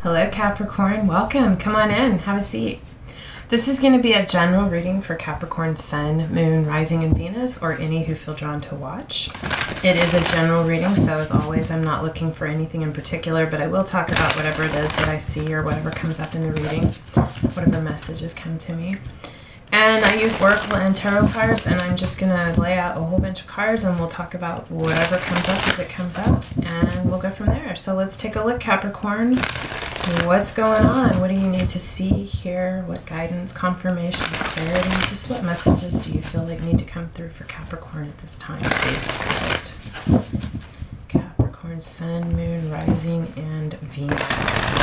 Hello Capricorn, welcome. Come on in, have a seat. This is going to be a general reading for Capricorn Sun, Moon, Rising, and Venus, or any who feel drawn to watch. It is a general reading, so as always, I'm not looking for anything in particular, but I will talk about whatever it is that I see or whatever comes up in the reading, whatever messages come to me. And I use Oracle and Tarot cards, and I'm just going to lay out a whole bunch of cards, and we'll talk about whatever comes up as it comes up, and we'll go from there. So let's take a look, Capricorn. What's going on? What do you need to see, hear? What guidance, confirmation, clarity? Just what messages do you feel like need to come through for Capricorn at this time, please, Spirit? Capricorn, Sun, Moon, Rising, and Venus.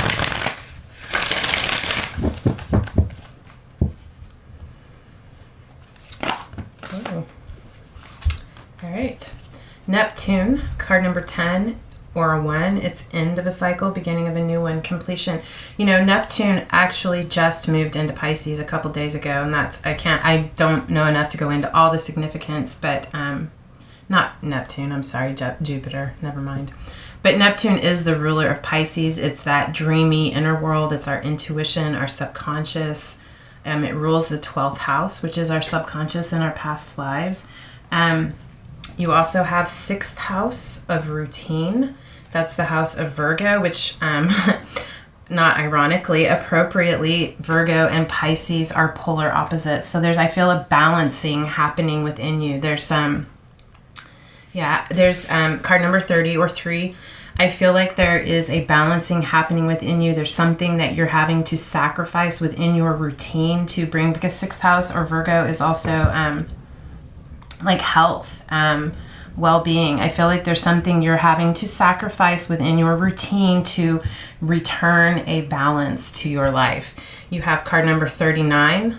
Oh. All right. Neptune, card number 10. Or a 1, it's end of a cycle, beginning of a new one, completion. You know, Neptune actually just moved into Pisces a couple days ago, and I don't know enough to go into all the significance, but not Neptune, I'm sorry, Jupiter, never mind. But Neptune is the ruler of Pisces. It's that dreamy inner world. It's our intuition, our subconscious. It rules the 12th house, which is our subconscious and our past lives. You also have 6th house of routine. That's the house of Virgo, which, not ironically, appropriately, Virgo and Pisces are polar opposites. So I feel a balancing happening within you. There's card number 30 or 3. I feel like there is a balancing happening within you. There's something that you're having to sacrifice within your routine to bring, because 6th house or Virgo is also like health, well-being. I feel like there's something you're having to sacrifice within your routine to return a balance to your life. You have card number 39,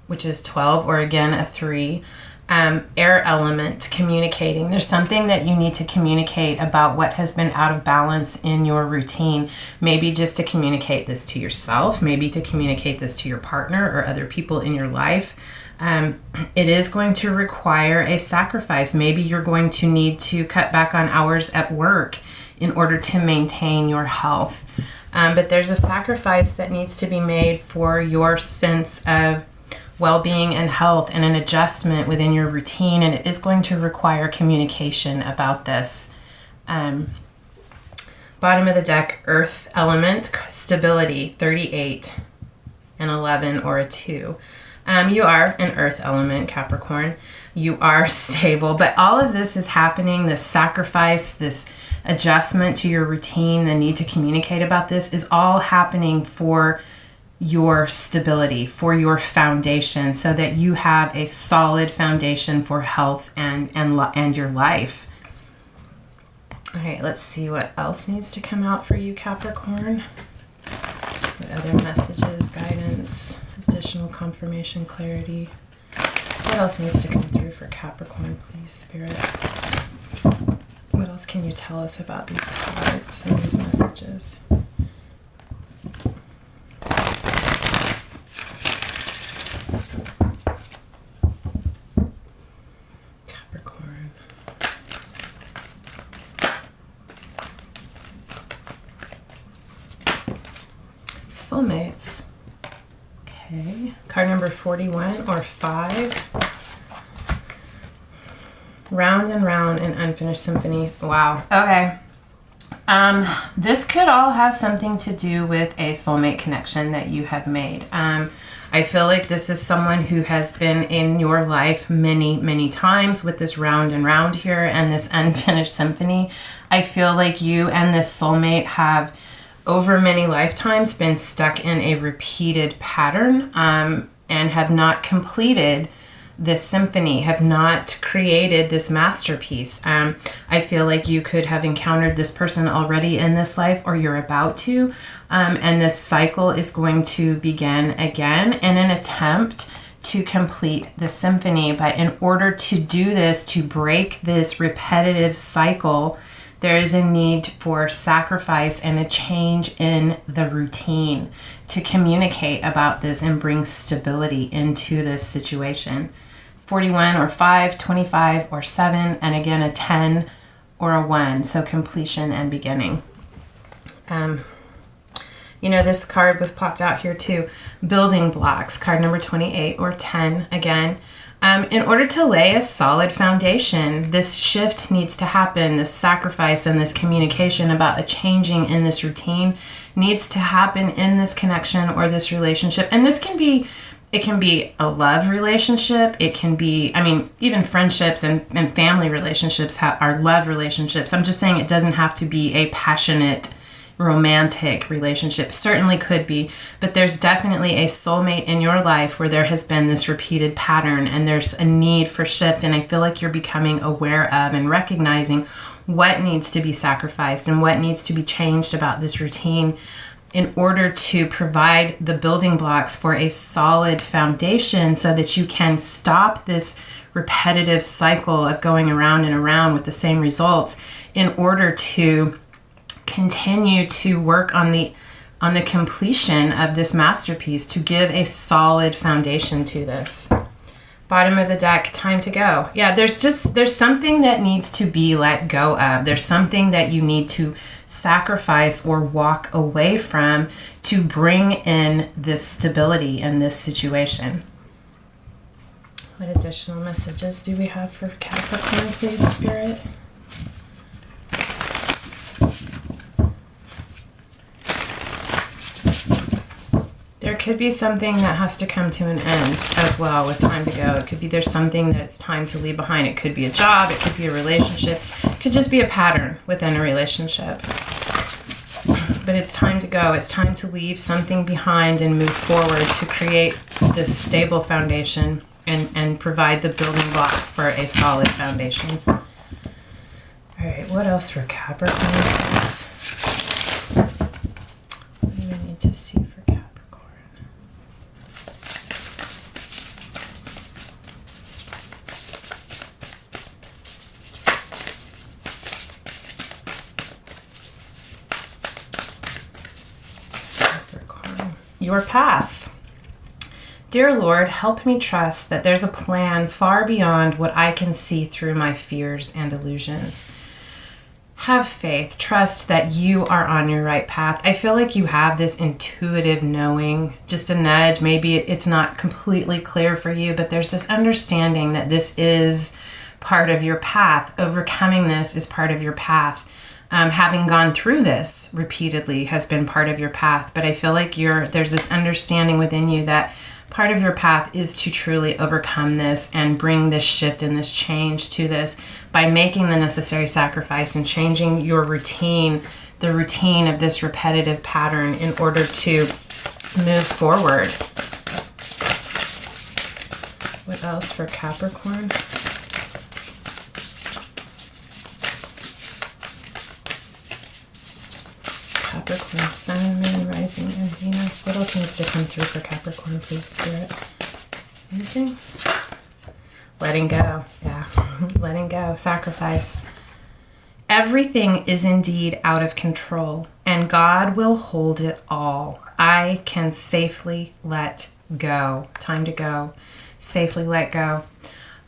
which is 12, or again a 3. Air element, communicating. There's something that you need to communicate about what has been out of balance in your routine. Maybe just to communicate this to yourself, maybe to communicate this to your partner or other people in your life. It is going to require a sacrifice. Maybe you're going to need to cut back on hours at work in order to maintain your health. But there's a sacrifice that needs to be made for your sense of well-being and health, and an adjustment within your routine. And it is going to require communication about this. Bottom of the deck, earth element, stability, 38, and 11, or a 2. You are an earth element, Capricorn. You are stable, but all of this is happening, this sacrifice, this adjustment to your routine, the need to communicate about this is all happening for your stability, for your foundation, so that you have a solid foundation for health and your life. All right, let's see what else needs to come out for you, Capricorn. What other messages, guidance, additional confirmation, clarity. So what else needs to come through for Capricorn, please, Spirit? What else can you tell us about these cards and these messages? Capricorn. Soulmates. Okay, card number 41 or 5. Round and round, an unfinished symphony. Wow. Okay. This could all have something to do with a soulmate connection that you have made. I feel like this is someone who has been in your life many, many times with this round and round here and this unfinished symphony. I feel like you and this soulmate have over many lifetimes been stuck in a repeated pattern and have not completed this symphony, have not created this masterpiece. I feel like you could have encountered this person already in this life, or you're about to, and this cycle is going to begin again in an attempt to complete the symphony. But in order to do this, to break this repetitive cycle, there is a need for sacrifice and a change in the routine to communicate about this and bring stability into this situation. 41 or 5, 25 or 7, and again a 10 or a 1, so completion and beginning. You know, this card was popped out here too. Building blocks, card number 28 or 10 again. In order to lay a solid foundation, this shift needs to happen. This sacrifice and this communication about a changing in this routine needs to happen in this connection or this relationship. And this can be, it can be a love relationship. It can be, I mean, even friendships and family relationships are love relationships. I'm just saying it doesn't have to be a passionate romantic relationship. Certainly could be, but there's definitely a soulmate in your life where there has been this repeated pattern and there's a need for shift. And I feel like you're becoming aware of and recognizing what needs to be sacrificed and what needs to be changed about this routine in order to provide the building blocks for a solid foundation so that you can stop this repetitive cycle of going around and around with the same results in order to continue to work on the completion of this masterpiece to give a solid foundation to this. Bottom of the deck, time to go. Yeah, there's something that needs to be let go of. There's something that you need to sacrifice or walk away from to bring in this stability in this situation. What additional messages do we have for Capricorn, please, Spirit? There could be something that has to come to an end as well with time to go. It could be there's something that it's time to leave behind. It could be a job. It could be a relationship. It could just be a pattern within a relationship. But it's time to go. It's time to leave something behind and move forward to create this stable foundation and provide the building blocks for a solid foundation. All right, what else for Capricorn? What do I need to see for Capricorn? Your path. Dear Lord, help me trust that there's a plan far beyond what I can see through my fears and illusions. Have faith, trust that you are on your right path. I feel like you have this intuitive knowing, just a nudge. Maybe it's not completely clear for you, but there's this understanding that this is part of your path. Overcoming this is part of your path. Having gone through this repeatedly has been part of your path, but I feel like there's this understanding within you that part of your path is to truly overcome this and bring this shift and this change to this by making the necessary sacrifice and changing your routine, the routine of this repetitive pattern in order to move forward. What else for Capricorn? Capricorn, Sun, Moon, Rising, and Venus. What else needs to come through for Capricorn, please, Spirit? Anything? Letting go. Yeah, letting go. Sacrifice. Everything is indeed out of control, and God will hold it all. I can safely let go. Time to go. Safely let go.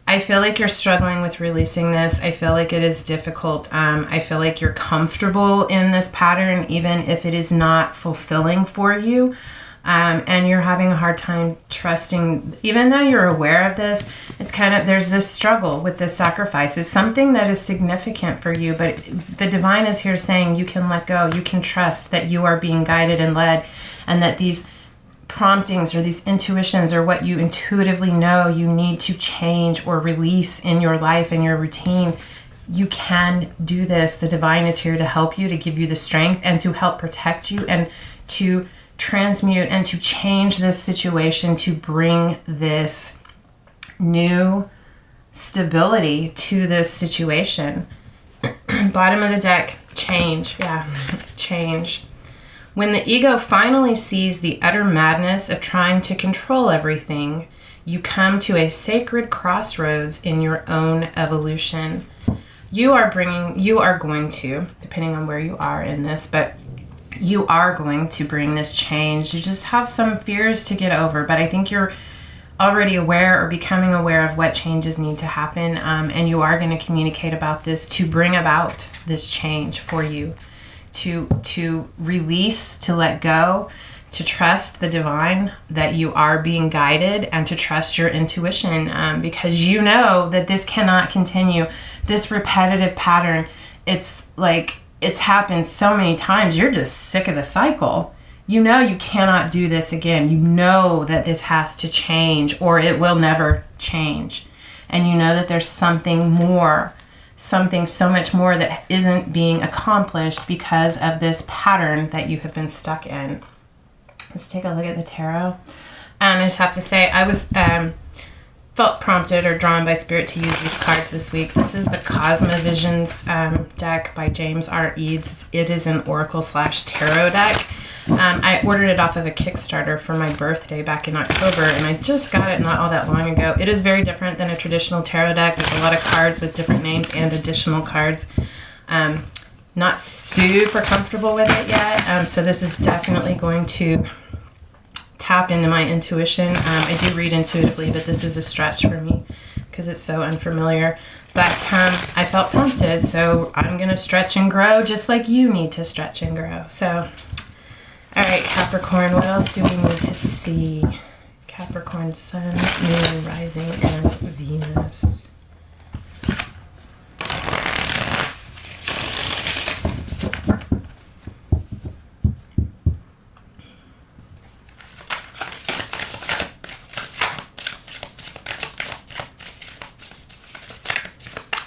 I feel like you're struggling with releasing this. I feel like it is difficult. I feel like you're comfortable in this pattern, even if it is not fulfilling for you. And you're having a hard time trusting, even though you're aware of this, it's kind of, there's this struggle with this sacrifice. It's something that is significant for you, but the divine is here saying you can let go. You can trust that you are being guided and led, and that these promptings or these intuitions or what you intuitively know you need to change or release in your life and your routine. You can do this. The divine is here to help you, to give you the strength and to help protect you and to transmute and to change this situation, to bring this new stability to this situation. Bottom of the deck, change. Yeah, change. When the ego finally sees the utter madness of trying to control everything, you come to a sacred crossroads in your own evolution. You are going to, depending on where you are in this, but you are going to bring this change. You just have some fears to get over, but I think you're already aware or becoming aware of what changes need to happen, and you are going to communicate about this to bring about this change for you. to release, to let go, to trust the divine, that you are being guided, and to trust your intuition, because you know that this cannot continue. This repetitive pattern, it's like, it's happened so many times. You're just sick of the cycle. You know you cannot do this again. You know that this has to change, or it will never change. And you know that there's something more, something so much more that isn't being accomplished because of this pattern that you have been stuck in. Let's take a look at the tarot. I just have to say, I was felt prompted or drawn by spirit to use these cards this week. This is the Cosmovisions deck by James R. Eads. It is an oracle / tarot deck. I ordered it off of a Kickstarter for my birthday back in October, and I just got it not all that long ago. It is very different than a traditional tarot deck. There's a lot of cards with different names and additional cards. Not super comfortable with it yet, so this is definitely going to tap into my intuition. I do read intuitively, but this is a stretch for me because it's so unfamiliar. But I felt prompted, so I'm going to stretch and grow just like you need to stretch and grow. So, all right, Capricorn, what else do we need to see? Capricorn, Sun, Moon, Rising, and Venus.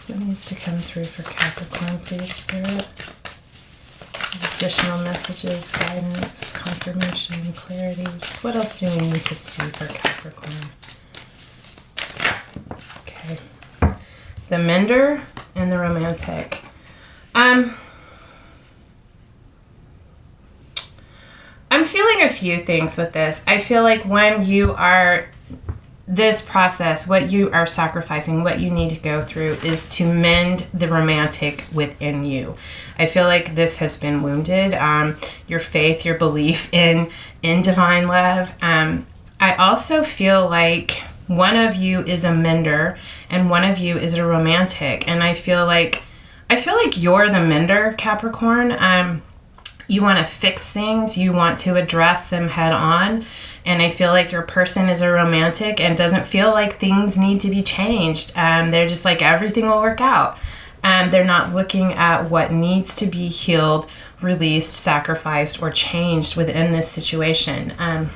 What needs to come through for Capricorn, please, Spirit? Additional messages, guidance, confirmation, clarity. Just what else do we need to see for Capricorn? Okay. The Mender and the Romantic. I'm feeling a few things with this. I feel like when you are this process, what you are sacrificing, what you need to go through is to mend the romantic within you. I feel like this has been wounded. Your faith, your belief in divine love. I also feel like one of you is a mender and one of you is a romantic. And I feel like you're the mender, Capricorn. You want to fix things. You want to address them head on. And I feel like your person is a romantic and doesn't feel like things need to be changed. They're just like, everything will work out. They're not looking at what needs to be healed, released, sacrificed, or changed within this situation. I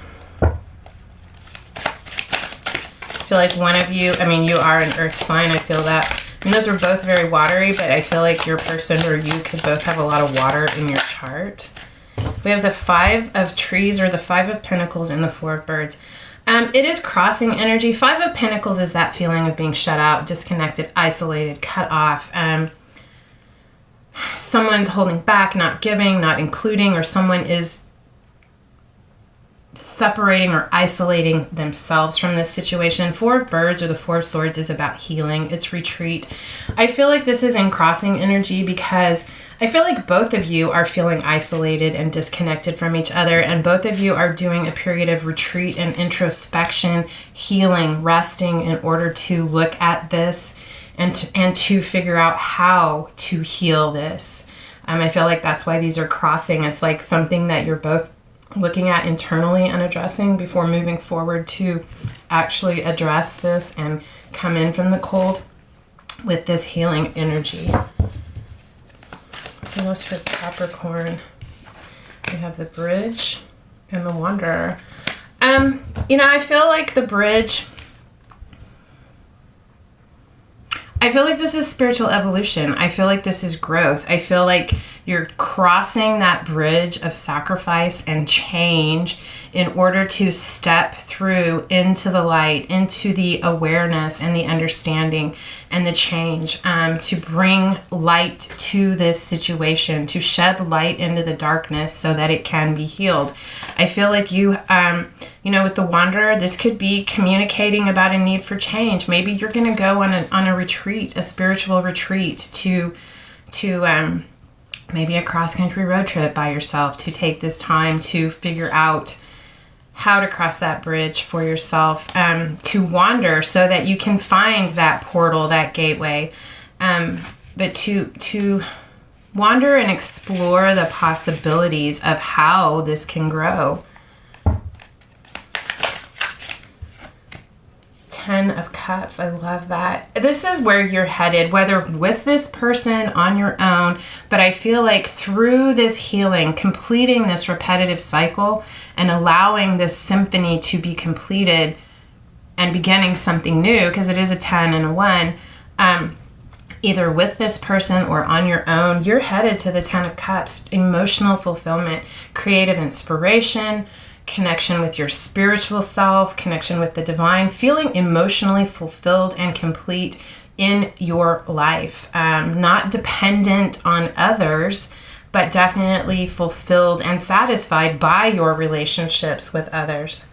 feel like one of you, you are an earth sign. I feel that. And those are both very watery, but I feel like your person or you could both have a lot of water in your chart. We have the 5 of Trees, or the 5 of Pentacles, and the 4 of Birds. It is crossing energy. 5 of Pentacles is that feeling of being shut out, disconnected, isolated, cut off. Someone's holding back, not giving, not including, or someone is separating or isolating themselves from this situation. 4 of Birds, or the 4 of Swords, is about healing. It's retreat. I feel like this is in crossing energy because I feel like both of you are feeling isolated and disconnected from each other, and both of you are doing a period of retreat and introspection, healing, resting in order to look at this and to figure out how to heal this. I feel like that's why these are crossing. It's like something that you're both looking at internally and addressing before moving forward to actually address this and come in from the cold with this healing energy. What else for Capricorn? We have the Bridge and the Wanderer. I feel like the Bridge, I feel like this is spiritual evolution. I feel like this is growth. I feel like you're crossing that bridge of sacrifice and change in order to step through into the light, into the awareness and the understanding and the change, to bring light to this situation, to shed light into the darkness so that it can be healed. I feel like you, with the Wanderer, this could be communicating about a need for change. Maybe you're going to go on a retreat, a spiritual retreat to maybe a cross-country road trip by yourself, to take this time to figure out how to cross that bridge for yourself, to wander so that you can find that portal, that gateway, but to Wander and explore the possibilities of how this can grow. 10 of Cups. I love that. This is where you're headed, whether with this person on your own, but I feel like through this healing, completing this repetitive cycle and allowing this symphony to be completed and beginning something new, because it is a 10 and a 1, either with this person or on your own, you're headed to the 10 of Cups. Emotional fulfillment, creative inspiration, connection with your spiritual self, connection with the divine, feeling emotionally fulfilled and complete in your life. Not dependent on others, but definitely fulfilled and satisfied by your relationships with others.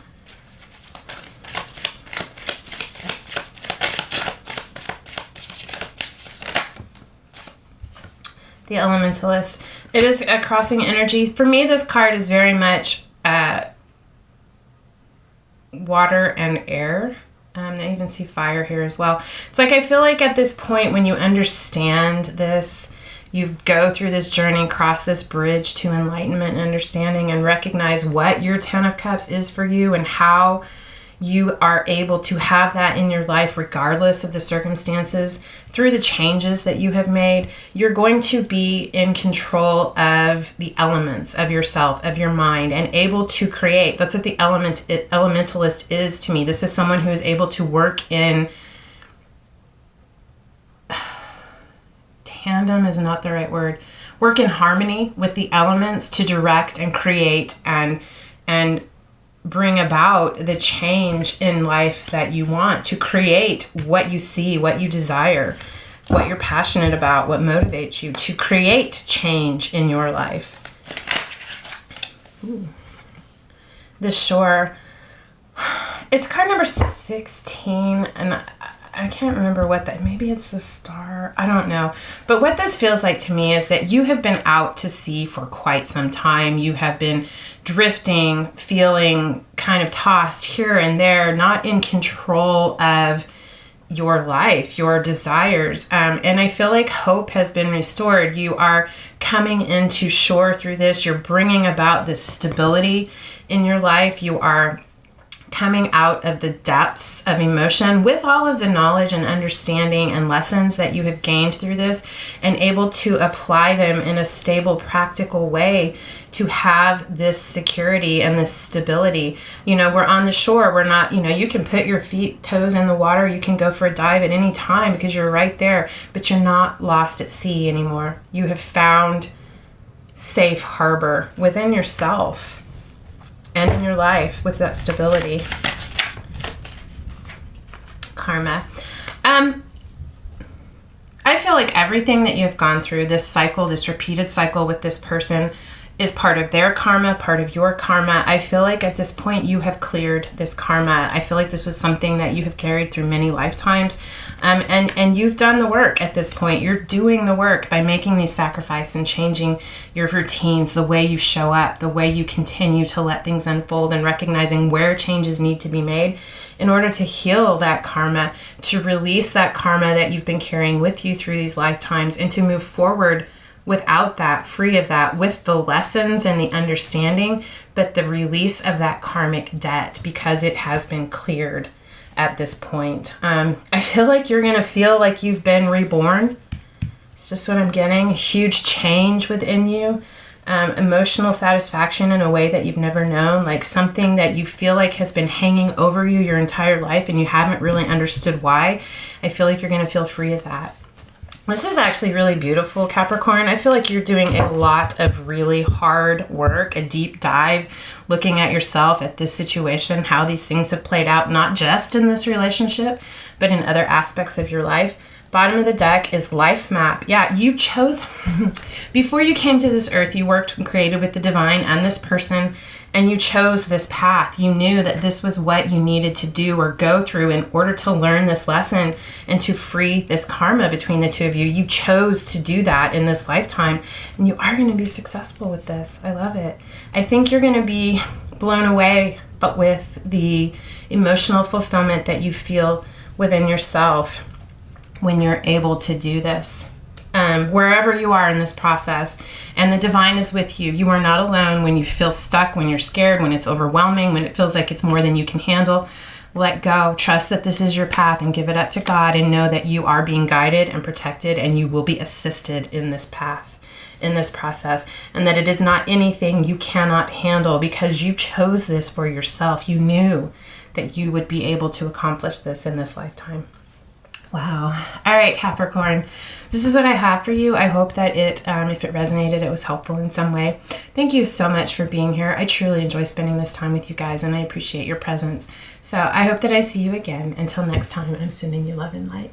The Elementalist. It is a crossing energy. For me, this card is very much water and air. I even see fire here as well. It's like I feel like at this point when you understand this, you go through this journey, cross this bridge to enlightenment and understanding, and recognize what your 10 of Cups is for you and how you are able to have that in your life regardless of the circumstances. Through the changes that you have made, you're going to be in control of the elements of yourself, of your mind, and able to create. That's what the elementalist is to me. This is someone who is able to work in tandem is not the right word. Work in harmony with the elements to direct and create and bring about the change in life that you want, to create what you see, what you desire, what you're passionate about, what motivates you, to create change in your life. Ooh. The Shore. It's card number 16, and I can't remember what that, maybe it's the Star, I don't know. But what this feels like to me is that you have been out to sea for quite some time. You have been drifting, feeling kind of tossed here and there, not in control of your life, your desires. And I feel like hope has been restored. You are coming into shore through this. You're bringing about this stability in your life. You are coming out of the depths of emotion with all of the knowledge and understanding and lessons that you have gained through this, and able to apply them in a stable, practical way to have this security and this stability. You know, we're on the shore. We're not, you know, you can put your toes in the water. You can go for a dive at any time because you're right there, but you're not lost at sea anymore. You have found safe harbor within yourself and in your life with that stability. Karma. I feel like everything that you have gone through, this cycle, this repeated cycle with this person, is part of their karma, part of your karma. I feel like at this point you have cleared this karma. I feel like this was something that you have carried through many lifetimes. And you've done the work at this point. You're doing the work by making these sacrifices and changing your routines, the way you show up, the way you continue to let things unfold, and recognizing where changes need to be made in order to heal that karma, to release that karma that you've been carrying with you through these lifetimes, and to move forward without that, free of that, with the lessons and the understanding, but the release of that karmic debt because it has been cleared at this point. I feel like you're going to feel like you've been reborn. It's just what I'm getting. A huge change within you. Emotional satisfaction in a way that you've never known, like something that you feel like has been hanging over you your entire life and you haven't really understood why. I feel like you're going to feel free of that. This is actually really beautiful, Capricorn. I feel like you're doing a lot of really hard work, a deep dive, looking at yourself, at this situation, how these things have played out, not just in this relationship, but in other aspects of your life. Bottom of the deck is life map. Yeah, you chose, before you came to this earth, you worked and created with the divine and this person, and you chose this path. You knew that this was what you needed to do or go through in order to learn this lesson and to free this karma between the two of you. You chose to do that in this lifetime, and you are going to be successful with this. I love it. I think you're going to be blown away, but with the emotional fulfillment that you feel within yourself when you're able to do this. wherever you are in this process. And the divine is with you. You are not alone when you feel stuck, when you're scared, when it's overwhelming, when it feels like it's more than you can handle. Let go. Trust that this is your path and give it up to God, and know that you are being guided and protected, and you will be assisted in this path, in this process, and that it is not anything you cannot handle, because you chose this for yourself. You knew that you would be able to accomplish this in this lifetime. Wow. All right, Capricorn, this is what I have for you. I hope that if it resonated, it was helpful in some way. Thank you so much for being here. I truly enjoy spending this time with you guys, and I appreciate your presence. So I hope that I see you again. Until next time, I'm sending you love and light.